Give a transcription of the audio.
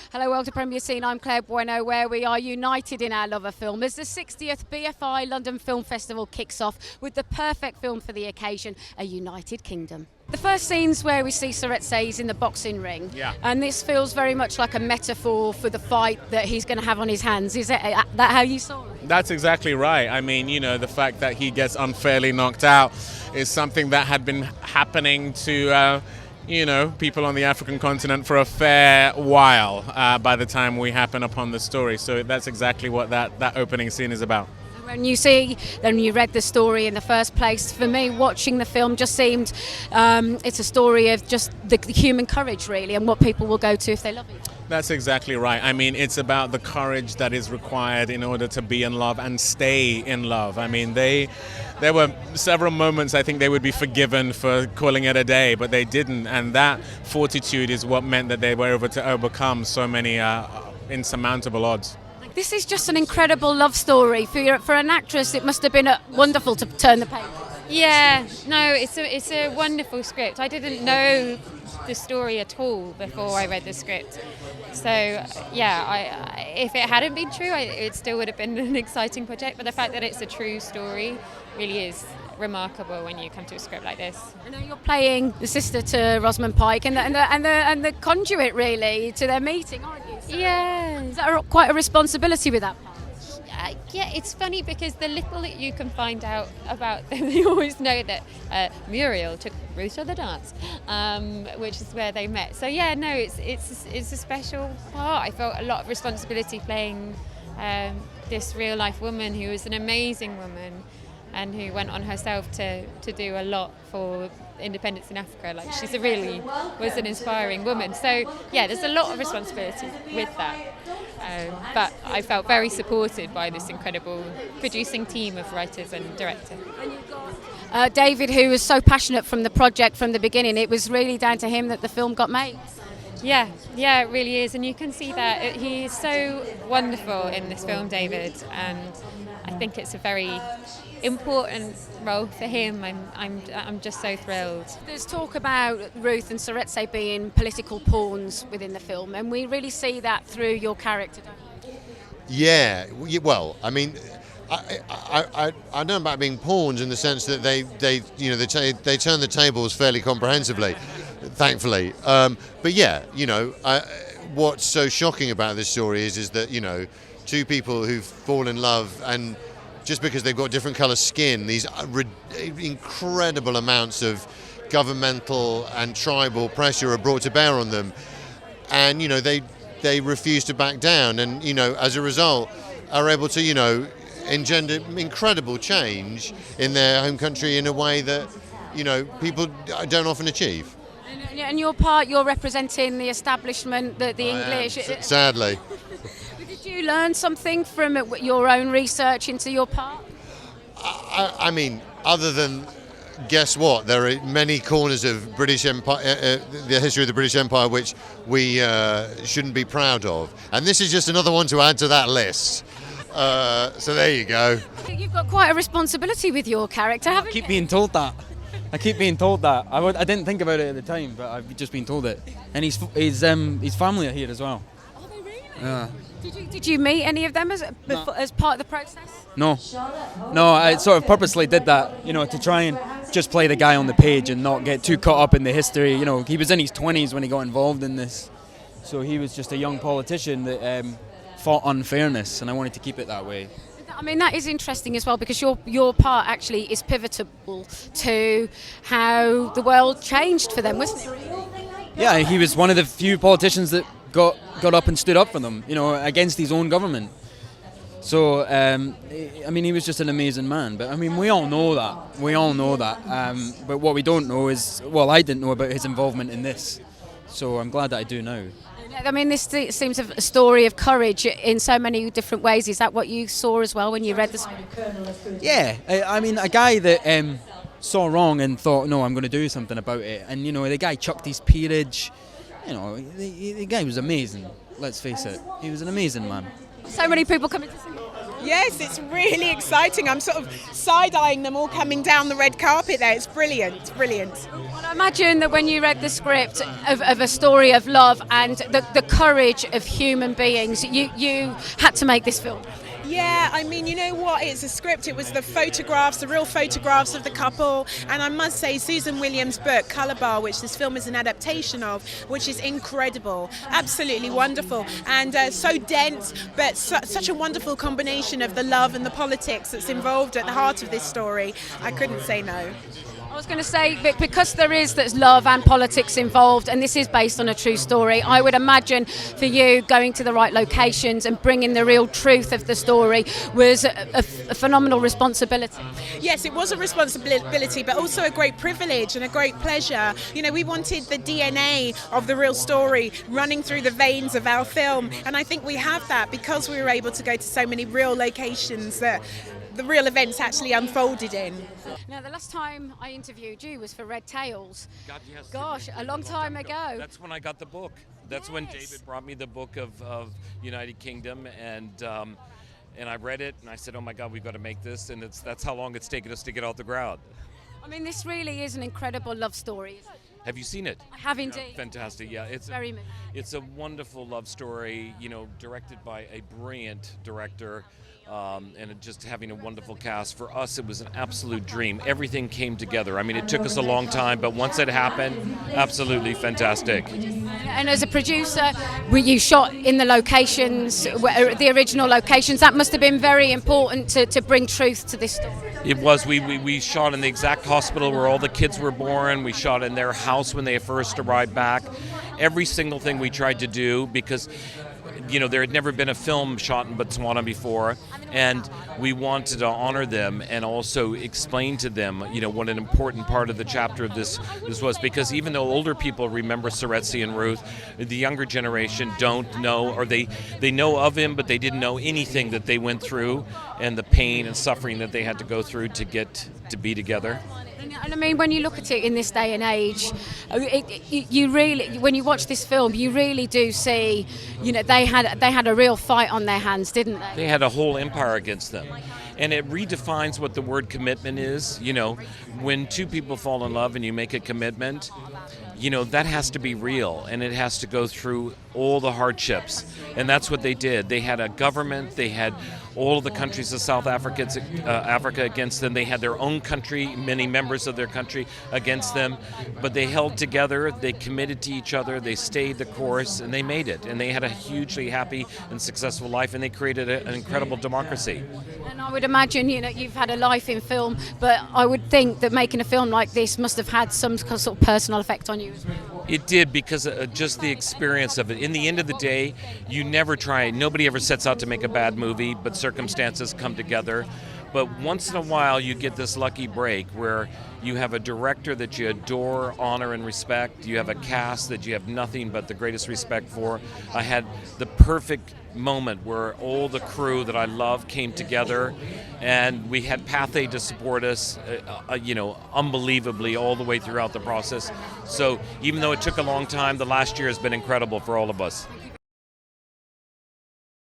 Hello, welcome to Premier Scene. I'm Claire Bueno, where we are united in our love of film as the 60th BFI London Film Festival kicks off with the perfect film for the occasion, A United Kingdom. The first scene's where we see Seretse in the boxing ring, and this feels very much like a metaphor for the fight that he's going to have on his hands. Is that how you saw it? That's exactly right. I mean, the fact that he gets unfairly knocked out is something that had been happening to people on the African continent for a fair while by the time we happen upon the story. So that's exactly what that opening scene is about. When you read the story in the first place, for me, watching the film just seemed it's a story of just the human courage, really, and what people will go to if they love it. That's exactly right. I mean, it's about the courage that is required in order to be in love and stay in love. I mean, there were several moments I think they would be forgiven for calling it a day, but they didn't. And that fortitude is what meant that they were able to overcome so many insurmountable odds. This is just an incredible love story. For an actress, it must have been wonderful to turn the page. Yeah, no, it's a wonderful script. I didn't know the story at all before I read the script. So, if it hadn't been true, it still would have been an exciting project. But the fact that it's a true story really is remarkable when you come to a script like this. I know you're playing the sister to Rosamund Pike and the conduit, really, to their meeting, aren't you? So yeah. Is that quite a responsibility with that part? Yeah, it's funny because the little that you can find out about them, you always know that Muriel took Ruth to the dance, which is where they met. So yeah, no, it's a special part. I felt a lot of responsibility playing this real life woman who was an amazing woman and who went on herself to do a lot for independence in Africa. Like was an inspiring woman. So yeah, there's a lot of responsibility with that. But I felt very supported by this incredible producing team of writers and director. And you've got David, who was so passionate from the project from the beginning. It was really down to him that the film got made. Yeah, it really is, and you can see that he is so wonderful in this film, David, and I think it's a very important role for him. I'm just so thrilled. There's talk about Ruth and Seretse being political pawns within the film, and we really see that through your character, don't you? Yeah, well, I mean, I don't know about being pawns in the sense that they turn the tables fairly comprehensively, thankfully. But yeah, what's so shocking about this story is that two people who fall in love, and just because they've got different colour skin, these incredible amounts of governmental and tribal pressure are brought to bear on them, and they refuse to back down, and as a result are able to engender incredible change in their home country in a way that people don't often achieve. And you're representing the establishment, the English. Sadly. Did you learn something from your own research into your part? I mean, other than, guess what? There are many corners of British Empire, the history of the British Empire, which we shouldn't be proud of. And this is just another one to add to that list. So there you go. You've got quite a responsibility with your character, haven't you? I keep being told that. I didn't think about it at the time, but I've just been told it. And his family are here as well. Are they really? Yeah. Did you meet any of them as part of the process? No, I sort of purposely did that, to try and just play the guy on the page and not get too caught up in the history. He was in his 20s when he got involved in this, so he was just a young politician that fought unfairness, and I wanted to keep it that way. I mean, that is interesting as well, because your part actually is pivotal to how the world changed for them, wasn't it? Yeah, he was one of the few politicians that got up and stood up for them, against his own government. So, he was just an amazing man. But, we all know that. But what we don't know is, I didn't know about his involvement in this. So I'm glad that I do now. This seems a story of courage in so many different ways. Is that what you saw as well when you read the script? Yeah, a guy that saw wrong and thought, no, I'm going to do something about it. And, the guy chucked his peerage. The guy was amazing, let's face it. He was an amazing man. So many people coming to see him. Yes, it's really exciting. I'm sort of side-eyeing them all coming down the red carpet there. It's brilliant, brilliant. Well, I imagine that when you read the script of a story of love and the courage of human beings, you had to make this film. Yeah, I mean, you know what? It's a script. It was the photographs, the real photographs of the couple. And I must say, Susan Williams' book, Colour Bar, which this film is an adaptation of, which is incredible, absolutely wonderful. And so dense, but such a wonderful combination of the love and the politics that's involved at the heart of this story. I couldn't say no. I was going to say, because there's love and politics involved, and this is based on a true story, I would imagine for you going to the right locations and bringing the real truth of the story was a phenomenal responsibility. Yes, it was a responsibility, but also a great privilege and a great pleasure. You know, we wanted the DNA of the real story running through the veins of our film, and I think we have that because we were able to go to so many real locations that the real events actually unfolded in. Now, the last time I interviewed you was for Red Tails. God, yes. Gosh, a long time ago. That's when I got the book. That's when David brought me the book of United Kingdom, and I read it, and I said, oh my God, we've got to make this, and that's how long it's taken us to get off the ground. I mean, this really is an incredible love story, isn't it? Have you seen it? I have indeed. Fantastic, yeah. It's very moving. It's a wonderful love story, you know, directed by a brilliant director. And just having a wonderful cast. For us, it was an absolute dream. Everything came together. I mean, it took us a long time, but once it happened, absolutely fantastic. And as a producer, you shot in the locations, the original locations. That must have been very important to bring truth to this story. It was. We shot in the exact hospital where all the kids were born. We shot in their house when they first arrived back. Every single thing we tried to do, because you know, there had never been a film shot in Botswana before, and we wanted to honor them and also explain to them, you know, what an important part of the chapter of this was, because even though older people remember Seretse and Ruth, the younger generation don't know, or they know of him, but they didn't know anything that they went through and the pain and suffering that they had to go through to get to be together. And I mean, when you look at it in this day and age, you really, when you watch this film, you really do see, you know, they had a real fight on their hands, didn't they? They had a whole empire against them. And it redefines what the word commitment is. You know, when two people fall in love and you make a commitment, you know, that has to be real, and it has to go through all the hardships. And that's what they did. They had a government, they had all of the countries of South Africa against them. They had their own country, many members of their country against them. But they held together, they committed to each other, they stayed the course, and they made it. And they had a hugely happy and successful life, and they created an incredible democracy. And I would imagine, you know, you've had a life in film, but I would think that making a film like this must have had some sort of personal effect on you as well. It did, because of just the experience of it. In the end of the day, you never try, nobody ever sets out to make a bad movie, but circumstances come together. But once in a while, you get this lucky break where you have a director that you adore, honor, and respect. You have a cast that you have nothing but the greatest respect for. I had the perfect moment where all the crew that I love came together, and we had Pathé to support us, you know, unbelievably all the way throughout the process. So even though it took a long time, the last year has been incredible for all of us.